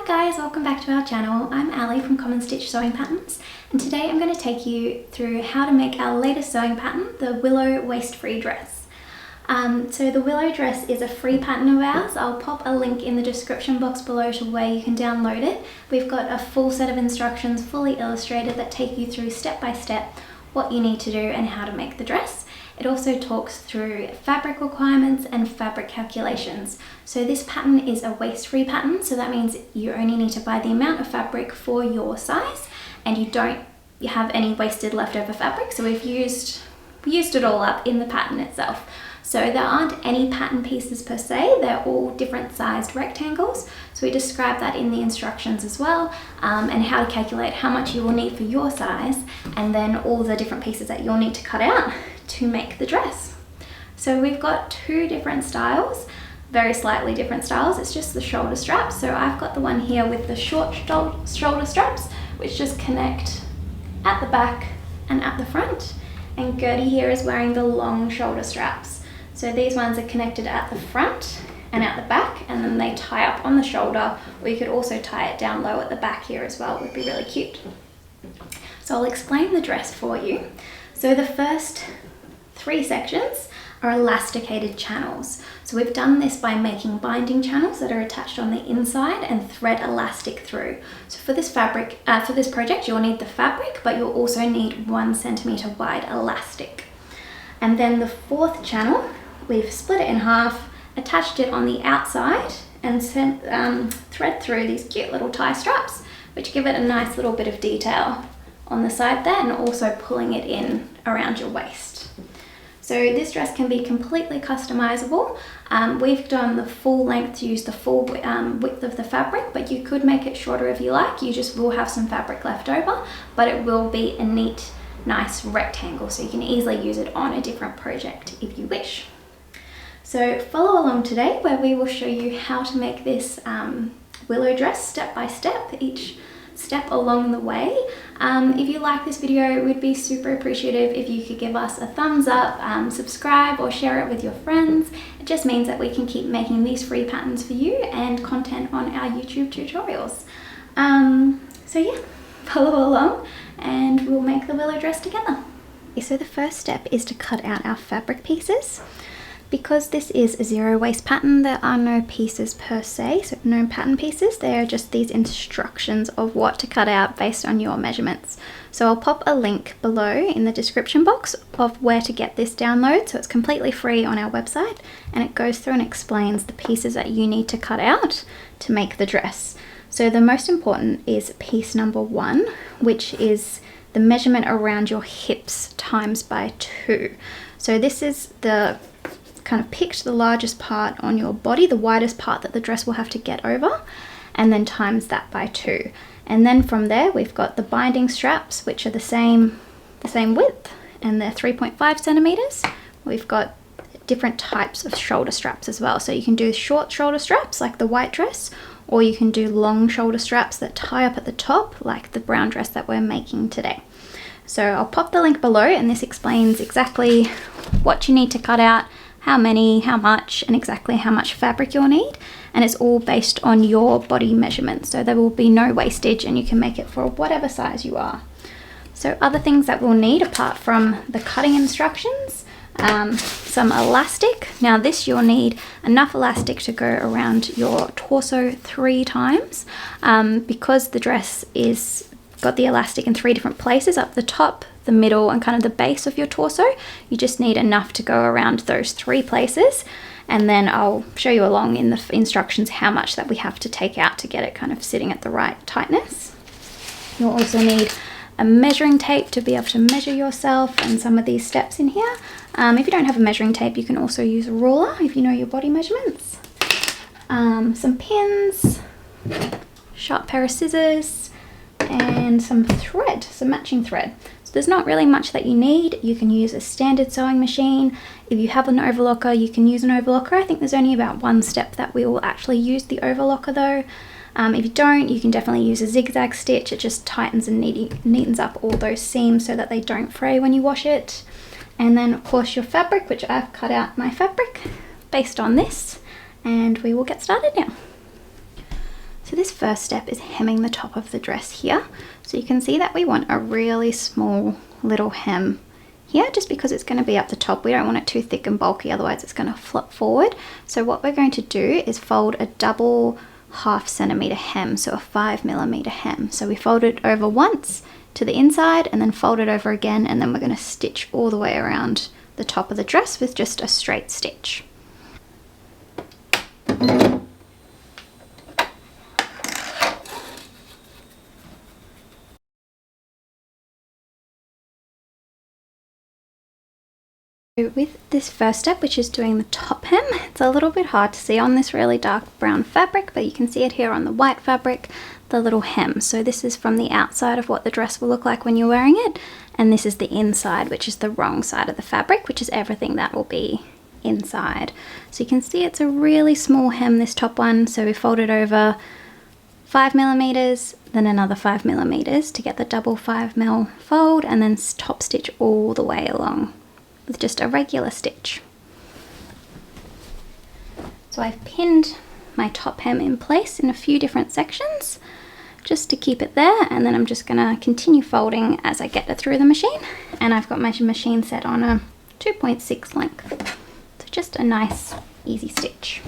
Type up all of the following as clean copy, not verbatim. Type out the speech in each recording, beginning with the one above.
guys, welcome back to our channel. I'm Ali from Common Stitch Sewing Patterns, and today I'm going to take you through how to make our latest sewing pattern, the Willow Waste Free Dress. So the Willow Dress is a free pattern of ours. I'll pop a link in the description box below to where you can download it. We've got a full set of instructions, fully illustrated, that take you through step by step what you need to do and how to make the dress. It also talks through fabric requirements and fabric calculations. So this pattern is a waste-free pattern, so that means you only need to buy the amount of fabric for your size and you don't have any wasted leftover fabric. So we used it all up in the pattern itself. So there aren't any pattern pieces per se, they're all different sized rectangles. So we describe that in the instructions as well, and how to calculate how much you will need for your size, and then all the different pieces that you'll need to cut out to make the dress. So we've got two different styles, very slightly different styles. It's just the shoulder straps. So I've got the one here with the short shoulder straps, which just connect at the back and at the front. And Gertie here is wearing the long shoulder straps. So these ones are connected at the front and at the back, and then they tie up on the shoulder, or you could also tie it down low at the back here as well. It would be really cute. So I'll explain the dress for you. So the first three sections are elasticated channels. So we've done this by making binding channels that are attached on the inside and thread elastic through. So for this project, you'll need the fabric, but you'll also need 1 centimeter wide elastic. And then the fourth channel, we've split it in half, attached it on the outside, and thread through these cute little tie straps, which give it a nice little bit of detail on the side there, and also pulling it in around your waist. So this dress can be completely customizable. We've done the full length to use the full width of the fabric, but you could make it shorter if you like. You just will have some fabric left over, but it will be a neat, nice rectangle, so you can easily use it on a different project if you wish. So follow along today, where we will show you how to make this willow dress step by step, each step along the way. If you like this video, it would be super appreciative if you could give us a thumbs up, subscribe, or share it with your friends. It just means that we can keep making these free patterns for you and content on our YouTube tutorials. So yeah, follow along and we'll make the willow dress together. So the first step is to cut out our fabric pieces. Because this is a zero waste pattern, there are no pieces per se, so no pattern pieces. They are just these instructions of what to cut out based on your measurements. So I'll pop a link below in the description box of where to get this download. So it's completely free on our website, and it goes through and explains the pieces that you need to cut out to make the dress. So the most important is piece number 1, which is the measurement around your hips times by 2. So this is the kind of picked the largest part on your body, the widest part that the dress will have to get over, and then times that by 2. And then from there we've got the binding straps, which are the same width, and they're 3.5 centimeters. We've got different types of shoulder straps as well. So you can do short shoulder straps like the white dress, or you can do long shoulder straps that tie up at the top like the brown dress that we're making today. So I'll pop the link below, and this explains exactly what you need to cut out, how many, how much, and exactly how much fabric you'll need. And it's all based on your body measurements, so there will be no wastage and you can make it for whatever size you are. So other things that we'll need apart from the cutting instructions, some elastic. Now this, you'll need enough elastic to go around your torso 3 times, because the dress is got the elastic in 3 different places, up the top, the middle, and kind of the base of your torso. You just need enough to go around those 3 places, and then I'll show you along in the instructions how much that we have to take out to get it kind of sitting at the right tightness. You'll also need a measuring tape to be able to measure yourself and some of these steps in here. If you don't have a measuring tape, you can also use a ruler if you know your body measurements. Some pins, sharp pair of scissors, and some thread, some matching thread. So there's not really much that you need. You can use a standard sewing machine. If you have an overlocker, you can use an overlocker. I think there's only about 1 step that we will actually use the overlocker though. If you don't, you can definitely use a zigzag stitch. It just tightens and neatens up all those seams so that they don't fray when you wash it. And then of course your fabric, which I've cut out my fabric based on this, and we will get started now. So this first step is hemming the top of the dress here. So you can see that we want a really small little hem here, just because it's going to be up the top. We don't want it too thick and bulky, otherwise it's going to flop forward. So what we're going to do is fold a double 1/2 centimeter hem, so a 5mm hem. So we fold it over once to the inside and then fold it over again, and then we're going to stitch all the way around the top of the dress with just a straight stitch. With this first step, which is doing the top hem, it's a little bit hard to see on this really dark brown fabric, but you can see it here on the white fabric, the little hem. So this is from the outside of what the dress will look like when you're wearing it, and this is the inside, which is the wrong side of the fabric, which is everything that will be inside. So you can see it's a really small hem, this top one. So we fold it over 5mm, then another 5mm to get the double 5mm fold, and then top stitch all the way along with just a regular stitch. So I've pinned my top hem in place in a few different sections just to keep it there, and then I'm just gonna continue folding as I get it through the machine. And I've got my machine set on a 2.6 length. So just a nice easy stitch.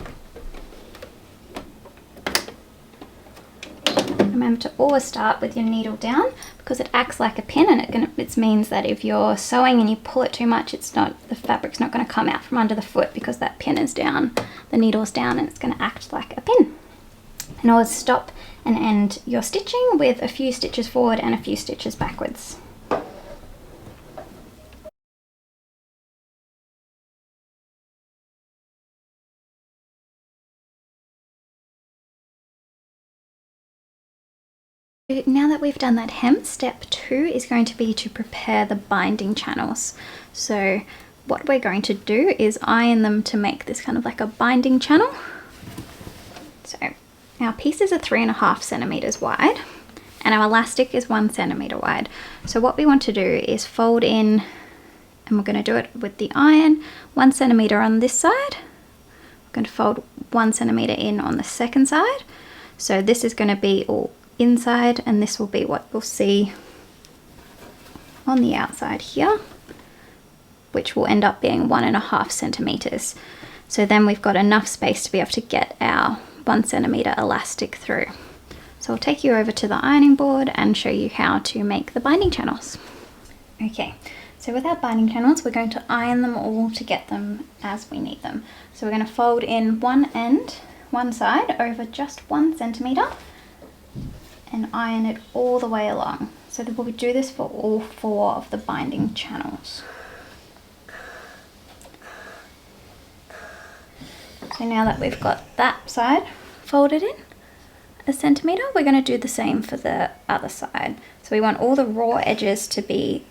Remember to always start with your needle down, because it acts like a pin, and it means that if you're sewing and you pull it too much, the fabric's not going to come out from under the foot, because that pin is down, the needle's down, and it's going to act like a pin. And always stop and end your stitching with a few stitches forward and a few stitches backwards. Now that we've done that hem, step 2 is going to be to prepare the binding channels. So what we're going to do is iron them to make this kind of like a binding channel. So our pieces are 3.5 centimeters wide, and our elastic is 1 centimeter wide. So what we want to do is fold in, and we're going to do it with the iron, 1 centimeter on this side. We're going to fold 1 centimeter in on the second side. So this is going to be all inside, and this will be what we'll see on the outside here, which will end up being 1.5 centimeters. So then we've got enough space to be able to get our 1 centimeter elastic through. So I'll take you over to the ironing board and show you how to make the binding channels. Okay, so with our binding channels, we're going to iron them all to get them as we need them. So we're going to fold in one side over just 1 centimeter, and iron it all the way along. So that we'll do this for all 4 of the binding channels. So now that we've got that side folded in 1 centimeter, we're going to do the same for the other side. So we want all the raw edges to be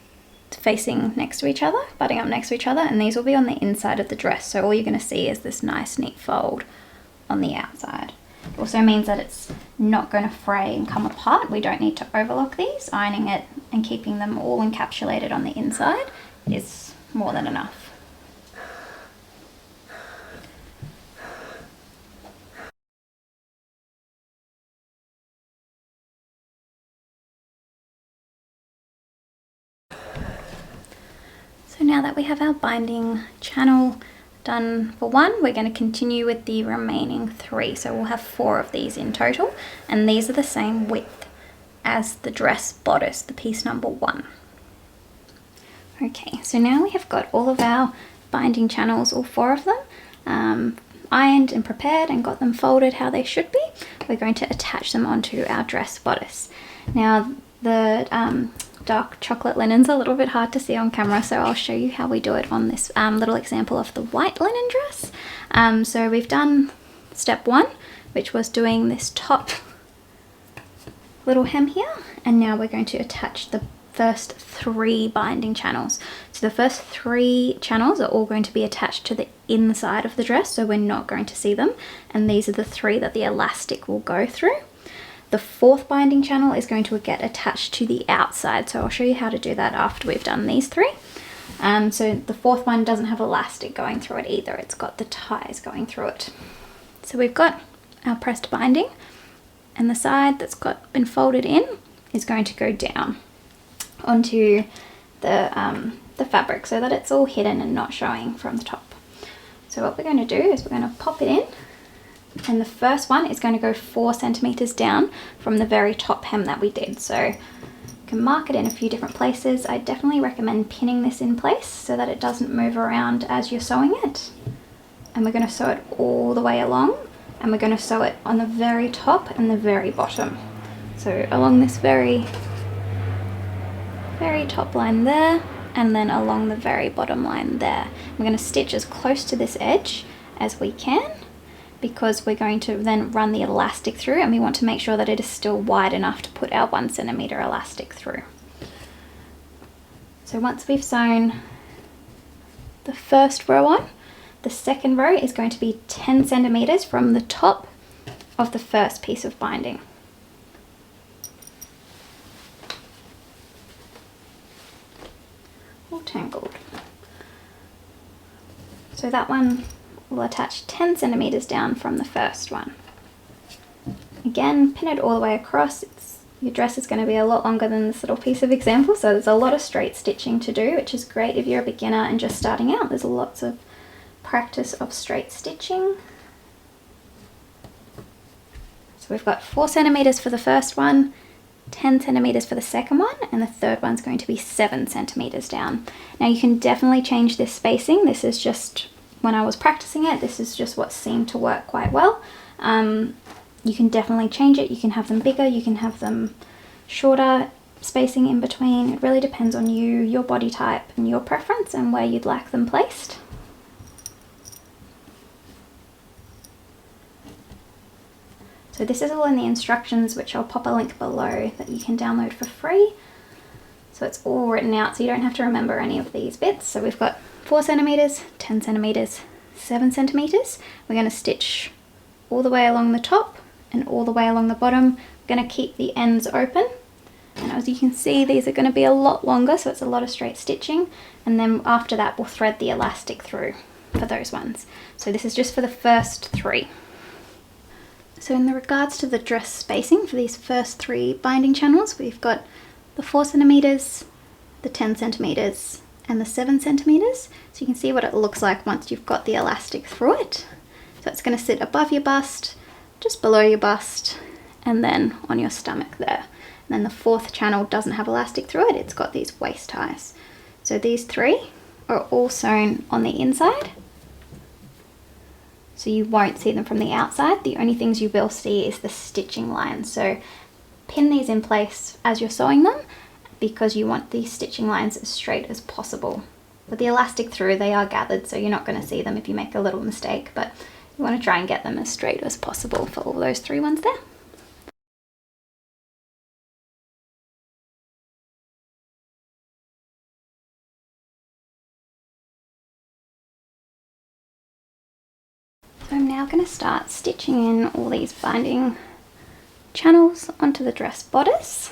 facing next to each other, butting up next to each other, and these will be on the inside of the dress. So all you're going to see is this nice neat fold on the outside. It also means that it's not going to fray and come apart. We don't need to overlock these. Ironing it and keeping them all encapsulated on the inside is more than enough. So now that we have our binding channel done for one, we're going to continue with the remaining 3. So we'll have 4 of these in total, and these are the same width as the dress bodice, the piece number 1. Okay, so now we have got all of our binding channels, all 4 of them, ironed and prepared and got them folded how they should be. We're going to attach them onto our dress bodice. Now the dark chocolate linen's a little bit hard to see on camera, so I'll show you how we do it on this little example of the white linen dress. So we've done step 1, which was doing this top little hem here, and now we're going to attach the first 3 binding channels. So the first 3 channels are all going to be attached to the inside of the dress, so we're not going to see them, and these are the 3 that the elastic will go through. The 4th binding channel is going to get attached to the outside, so I'll show you how to do that after we've done these 3. So the 4th one doesn't have elastic going through it either, it's got the ties going through it. So we've got our pressed binding, and the side that's been folded in is going to go down onto the fabric so that it's all hidden and not showing from the top. So what we're going to do is we're going to pop it in, and the first one is going to go 4 centimeters down from the very top hem that we did. So you can mark it in a few different places. I definitely recommend pinning this in place so that it doesn't move around as you're sewing it. And we're going to sew it all the way along, and we're going to sew it on the very top and the very bottom. So along this very top line there, and then along the very bottom line there. We're going to stitch as close to this edge as we can, because we're going to then run the elastic through, and we want to make sure that it is still wide enough to put our 1 centimeter elastic through. So once we've sewn the first row on, the second row is going to be 10 centimeters from the top of the first piece of binding. All tangled. So that one will attach 10 centimeters down from the first one. Again, pin it all the way across. Your dress is going to be a lot longer than this little piece of example, so there's a lot of straight stitching to do, which is great if you're a beginner and just starting out. There's lots of practice of straight stitching. So we've got 4 centimeters for the first one, 10 centimeters for the second one, and the third one's going to be 7 centimeters down. Now you can definitely change this spacing. This is just, when I was practicing it, this is just what seemed to work quite well. You can definitely change it. You can have them bigger, you can have them shorter, spacing in between. It really depends on you, your body type, and your preference, and where you'd like them placed. So this is all in the instructions, which I'll pop a link below that you can download for free. So it's all written out, so you don't have to remember any of these bits. So we've got 4 centimeters, 10 centimeters, 7 centimeters. We're going to stitch all the way along the top and all the way along the bottom. We're going to keep the ends open. And as you can see, these are going to be a lot longer, so it's a lot of straight stitching. And then after that, we'll thread the elastic through for those ones. So this is just for the first 3. So in regards to the dress spacing for these first 3 binding channels, we've got the 4 centimeters, the 10 centimeters, and the 7 centimeters. So you can see what it looks like once you've got the elastic through it. So it's going to sit above your bust, just below your bust, and then on your stomach there. And then the 4th channel doesn't have elastic through it, it's got these waist ties. So these 3 are all sewn on the inside, so you won't see them from the outside. The only things you will see is the stitching lines. So pin these in place as you're sewing them, because you want these stitching lines as straight as possible. With the elastic through, they are gathered, so you're not going to see them if you make a little mistake, but you want to try and get them as straight as possible for all those 3 ones there. So I'm now going to start stitching in all these binding channels onto the dress bodice.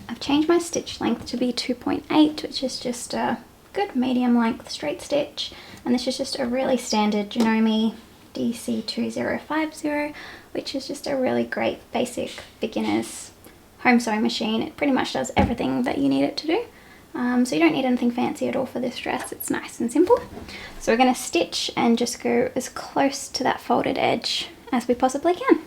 I've changed my stitch length to be 2.8, which is just a good medium length straight stitch, and this is just a really standard Janome DC2050, which is just a really great basic beginner's home sewing machine. It pretty much does everything that you need it to do. So you don't need anything fancy at all for this dress. It's nice and simple. So we're going to stitch and just go as close to that folded edge as we possibly can.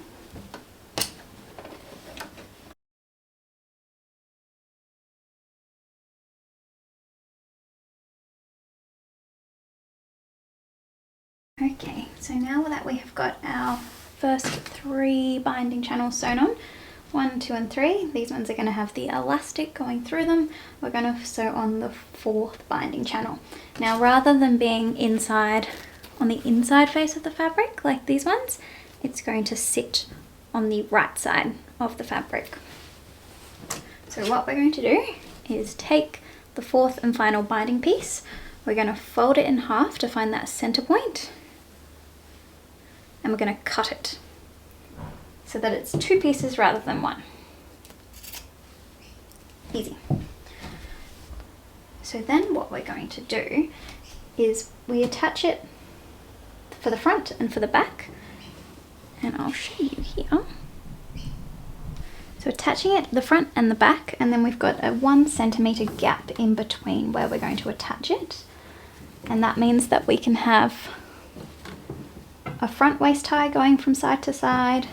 Okay, so now that we have got our first 3 binding channels sewn on, 1, 2 and 3, these ones are going to have the elastic going through them. We're going to sew on the 4th binding channel. Now, rather than being inside on the inside face of the fabric like these ones, it's going to sit on the right side of the fabric. So what we're going to do is take the 4th and final binding piece, we're going to fold it in half to find that center point, and we're going to cut it so that it's 2 pieces rather than 1. Easy. So then what we're going to do is we attach it for the front and for the back, and I'll show you here. So attaching it the front and the back, and then we've got a 1 centimeter gap in between where we're going to attach it. And that means that we can have a front waist tie going from side to side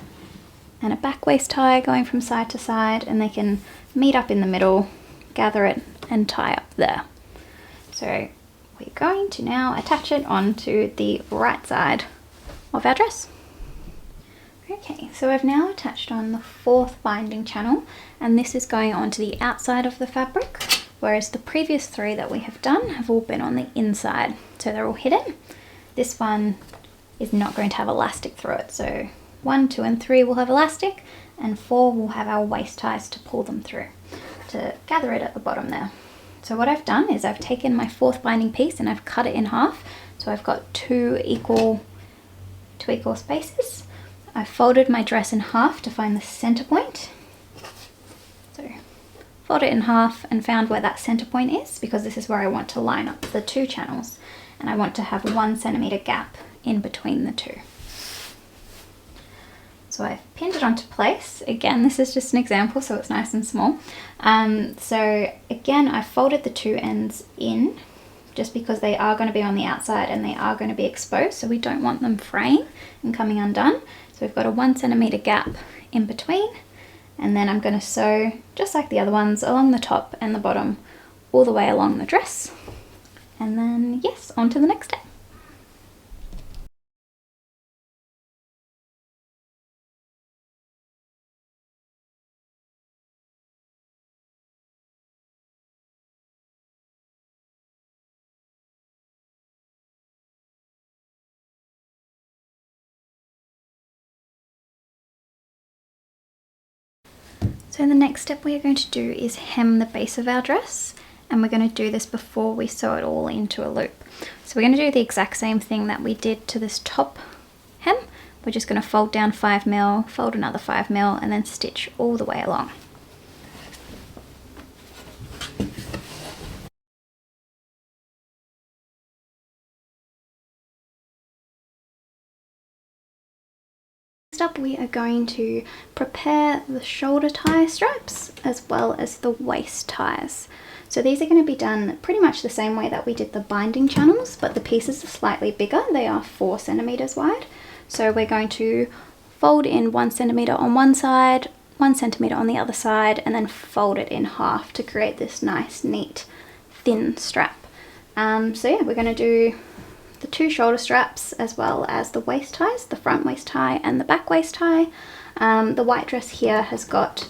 and a back waist tie going from side to side, and they can meet up in the middle, gather it and tie up there. So we're going to now attach it onto the right side of our dress. Okay, so I've now attached on the 4th binding channel, and this is going onto the outside of the fabric, whereas the previous 3 that we have done have all been on the inside, so they're all hidden. This one is not going to have elastic through it, so 1, 2 and 3 will have elastic, and 4 will have our waist ties to pull them through, to gather it at the bottom there. So what I've done is I've taken my 4th binding piece and I've cut it in half, so I've got two equal spaces. I folded my dress in half to find the center point. So fold it in half and found where that center point is, because this is where I want to line up the 2 channels, and I want to have 1 centimeter gap in between the 2. So I've pinned it onto place. Again, this is just an example, so it's nice and small. So again, I folded the 2 ends in, just because they are going to be on the outside and they are going to be exposed, so we don't want them fraying and coming undone. So we've got a 1 centimeter gap in between, and then I'm going to sew, just like the other ones, along the top and the bottom, all the way along the dress. And then, yes, on to the next step. So the next step we are going to do is hem the base of our dress, and we're going to do this before we sew it all into a loop. So we're going to do the exact same thing that we did to this top hem. We're just going to fold down 5mm, fold another 5mm, and then stitch all the way along. Next up, we are going to prepare the shoulder tie straps as well as the waist ties. So these are going to be done pretty much the same way that we did the binding channels, but the pieces are slightly bigger. They are 4 centimeters wide. So we're going to fold in 1 centimeter on one side, 1 centimeter on the other side, and then fold it in half to create this nice, neat, thin strap. So yeah, we're going to do the 2 shoulder straps as well as the waist ties, the front waist tie and the back waist tie. The white dress here has got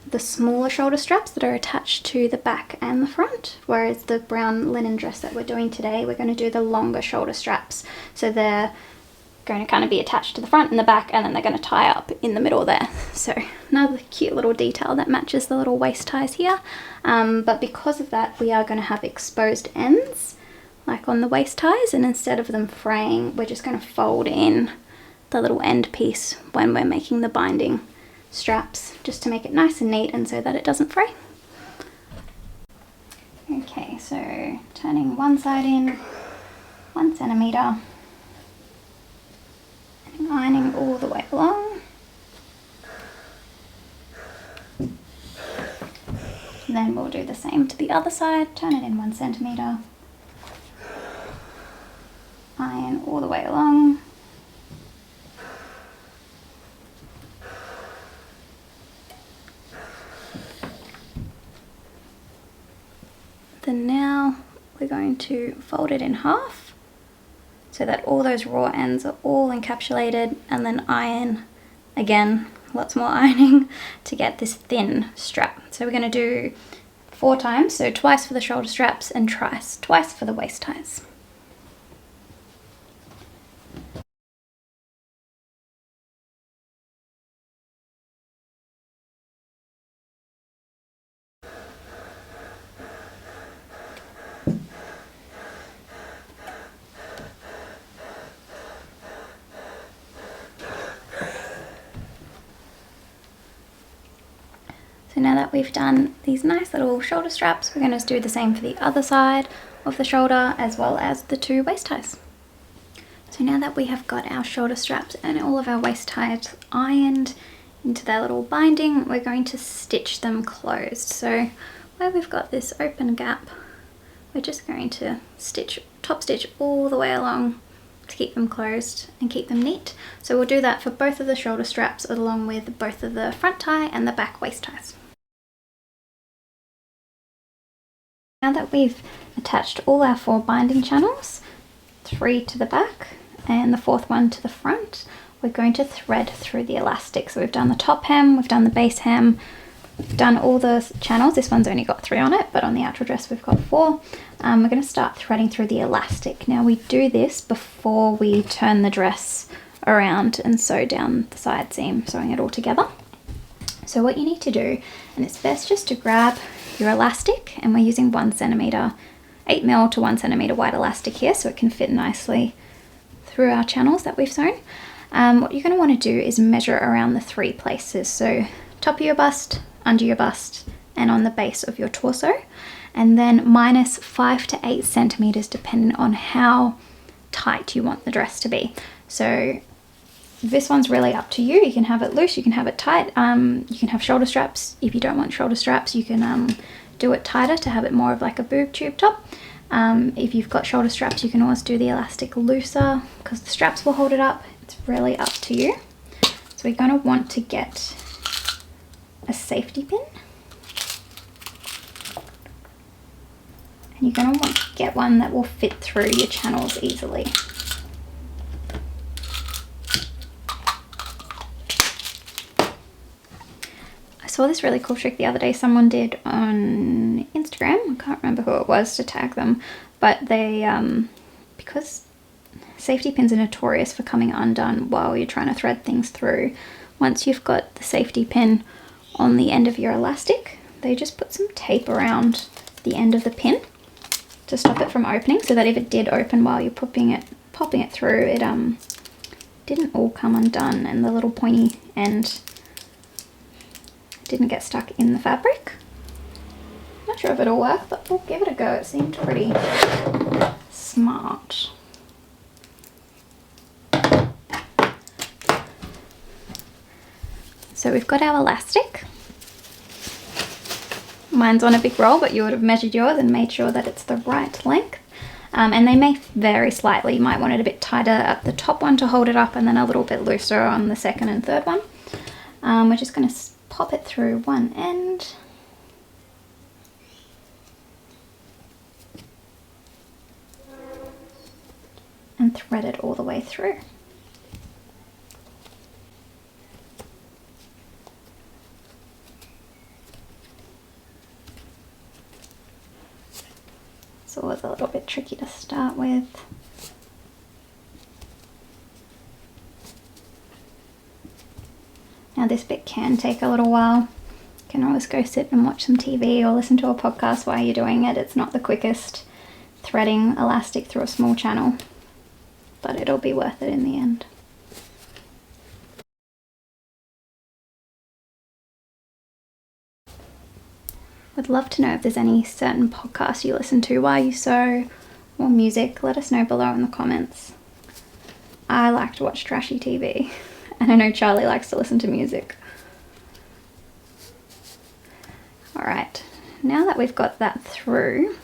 the smaller shoulder straps that are attached to the back and the front, whereas the brown linen dress that we're doing today, we're going to do the longer shoulder straps. So they're going to kind of be attached to the front and the back, and then they're going to tie up in the middle there. So another cute little detail that matches the little waist ties here. But because of that, we are going to have exposed ends like on the waist ties, and instead of them fraying, we're just going to fold in the little end piece when we're making the binding straps, just to make it nice and neat and so that it doesn't fray. Okay, so turning one side in 1 centimeter and ironing all the way along. And then we'll do the same to the other side, turn it in 1 centimeter, iron all the way along. Then now we're going to fold it in half so that all those raw ends are all encapsulated, and then iron, again, lots more ironing to get this thin strap. So we're going to do 4 times, so twice for the shoulder straps and twice for the waist ties. So now that we've done these nice little shoulder straps, we're going to do the same for the other side of the shoulder as well as the 2 waist ties. So now that we have got our shoulder straps and all of our waist ties ironed into their little binding, we're going to stitch them closed. So where we've got this open gap, we're just going to top stitch all the way along to keep them closed and keep them neat. So we'll do that for both of the shoulder straps along with both of the front tie and the back waist ties. Now that we've attached all our 4 binding channels, 3 to the back and the 4th one to the front, we're going to thread through the elastic. So we've done the top hem, we've done the base hem, we've done all the channels. This one's only got 3 on it, but on the actual dress we've got 4. We're going to start threading through the elastic. Now we do this before we turn the dress around and sew down the side seam, sewing it all together. So what you need to do, and it's best just to grab your elastic, and we're using 1 centimeter, 8mm to 1 centimeter wide elastic here, so it can fit nicely through our channels that we've sewn. What you're going to want to do is measure around the 3 places, so top of your bust, under your bust, and on the base of your torso, and then minus 5 to 8 centimeters depending on how tight you want the dress to be. So this one's really up to you. You can have it loose, you can have it tight, you can have shoulder straps. If you don't want shoulder straps, you can do it tighter to have it more of like a boob tube top. If you've got shoulder straps, you can always do the elastic looser because the straps will hold it up. It's really up to you. So we're going to want to get a safety pin. And you're going to want to get one that will fit through your channels easily. I saw this really cool trick the other day someone did on Instagram. I can't remember who it was to tag them, but they, because safety pins are notorious for coming undone while you're trying to thread things through, once you've got the safety pin on the end of your elastic, they just put some tape around the end of the pin to stop it from opening, so that if it did open while you're popping it through, it didn't all come undone and the little pointy end didn't get stuck in the fabric. Not sure if it'll work, but we'll give it a go. It seemed pretty smart. So we've got our elastic. Mine's on a big roll, but you would have measured yours and made sure that it's the right length. And they may vary slightly. You might want it a bit tighter at the top one to hold it up and then a little bit looser on the second and third one. We're just going to pop it through one end. And thread it all the way through. It's always a little bit tricky to start with. Now this bit can take a little while. You can always go sit and watch some TV or listen to a podcast while you're doing it. It's not the quickest threading elastic through a small channel, but it'll be worth it in the end. Would love to know if there's any certain podcasts you listen to while you sew or music. Let us know below in the comments. I like to watch trashy TV, and I know Charlie likes to listen to music. Alright, now that we've got that through,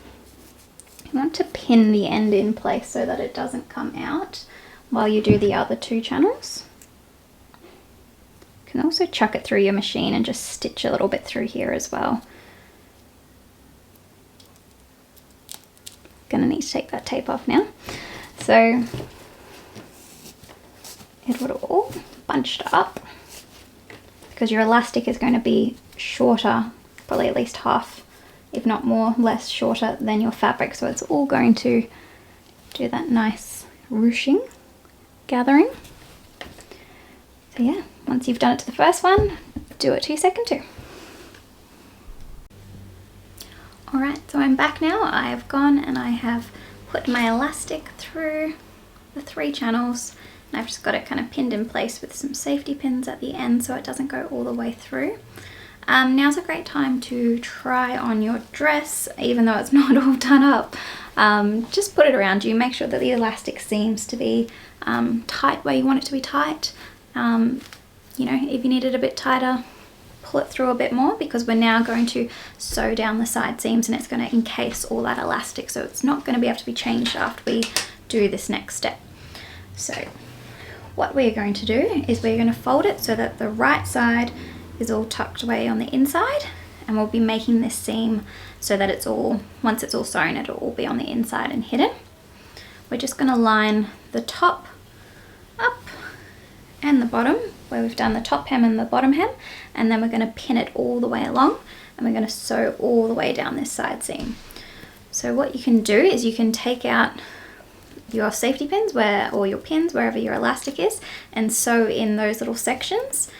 you want to pin the end in place so that it doesn't come out while you do the other 2 channels. You can also chuck it through your machine and just stitch a little bit through here as well. Gonna need to take that tape off now. So it would all bunched up because your elastic is going to be shorter, probably at least half, if not more, less shorter than your fabric. So it's all going to do that nice ruching, gathering. So yeah, once you've done it to the first one, do it to your second 2. Alright, so I'm back now. I have gone and I have put my elastic through the 3 channels, and I've just got it kind of pinned in place with some safety pins at the end so it doesn't go all the way through. Now's a great time to try on your dress, even though it's not all done up. Just put it around you, make sure that the elastic seems to be tight where you want it to be tight. you know, if you need it a bit tighter, pull it through a bit more, because we're now going to sew down the side seams and it's going to encase all that elastic, so it's not going to be able to be changed after we do this next step. So what we're going to do is we're going to fold it so that the right side is all tucked away on the inside, and we'll be making this seam so that it's all, once it's all sewn, it'll all be on the inside and hidden. We're just going to line the top up and the bottom where we've done the top hem and the bottom hem, and then we're going to pin it all the way along, and we're going to sew all the way down this side seam. So what you can do is you can take out your safety pins or your pins wherever your elastic is, and sew in those little sections,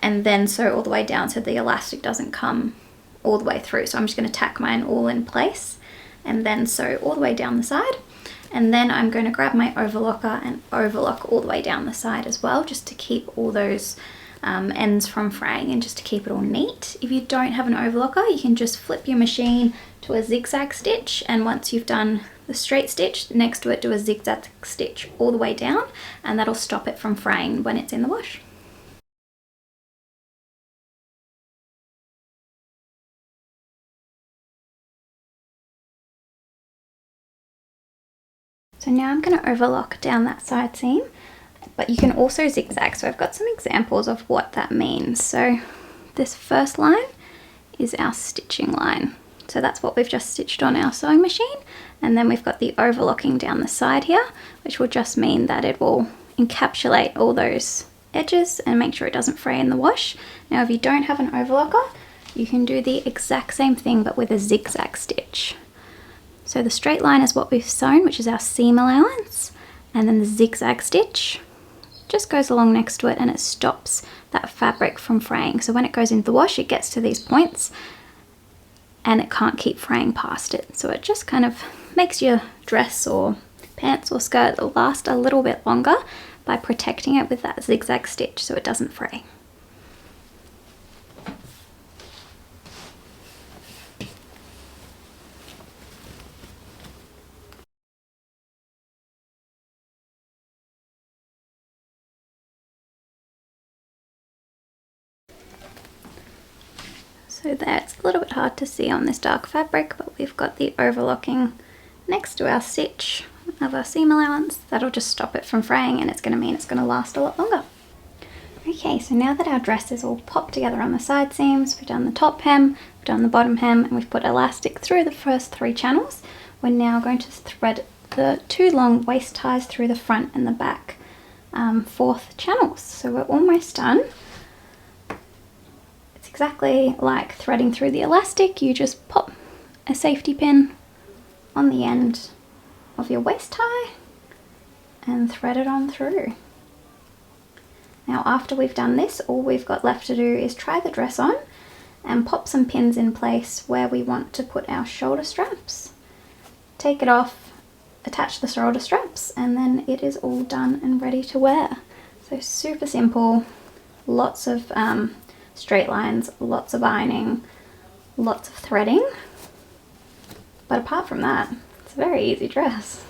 and then sew all the way down so the elastic doesn't come all the way through. So I'm just going to tack mine all in place and then sew all the way down the side, and then I'm going to grab my overlocker and overlock all the way down the side as well, just to keep all those ends from fraying and just to keep it all neat. If you don't have an overlocker, you can just flip your machine to a zigzag stitch, and once you've done the straight stitch next to it, do a zigzag stitch all the way down, and that'll stop it from fraying when it's in the wash. So now I'm going to overlock down that side seam, but you can also zigzag. So I've got some examples of what that means. So this first line is our stitching line. So that's what we've just stitched on our sewing machine. And then we've got the overlocking down the side here, which will just mean that it will encapsulate all those edges and make sure it doesn't fray in the wash. Now, if you don't have an overlocker, you can do the exact same thing, but with a zigzag stitch. So the straight line is what we've sewn, which is our seam allowance, and then the zigzag stitch just goes along next to it and it stops that fabric from fraying. So when it goes into the wash, it gets to these points and it can't keep fraying past it. So it just kind of makes your dress or pants or skirt last a little bit longer by protecting it with that zigzag stitch so it doesn't fray. So there, it's a little bit hard to see on this dark fabric, but we've got the overlocking next to our stitch of our seam allowance. That'll just stop it from fraying, and it's going to mean it's going to last a lot longer. Okay, so now that our dress is all popped together on the side seams, we've done the top hem, we've done the bottom hem, and we've put elastic through the first 3 channels, we're now going to thread the 2 long waist ties through the front and the back 4th channels. So we're almost done. Exactly like threading through the elastic, you just pop a safety pin on the end of your waist tie and thread it on through. Now after we've done this, all we've got left to do is try the dress on and pop some pins in place where we want to put our shoulder straps. Take it off, attach the shoulder straps, and then it is all done and ready to wear. So super simple, lots of straight lines, lots of ironing, lots of threading, but apart from that, it's a very easy dress.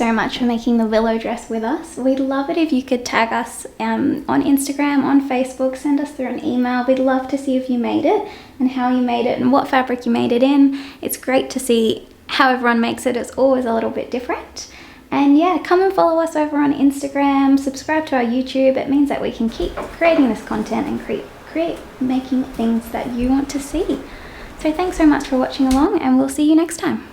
so much for making the Willow dress with us. We'd love it if you could tag us on Instagram, on Facebook, send us through an email. We'd love to see if you made it and how you made it and what fabric you made it in. It's great to see how everyone makes it. It's always a little bit different. And yeah, come and follow us over on Instagram, subscribe to our YouTube. It means that we can keep creating this content and create making things that you want to see. So thanks so much for watching along, and we'll see you next time.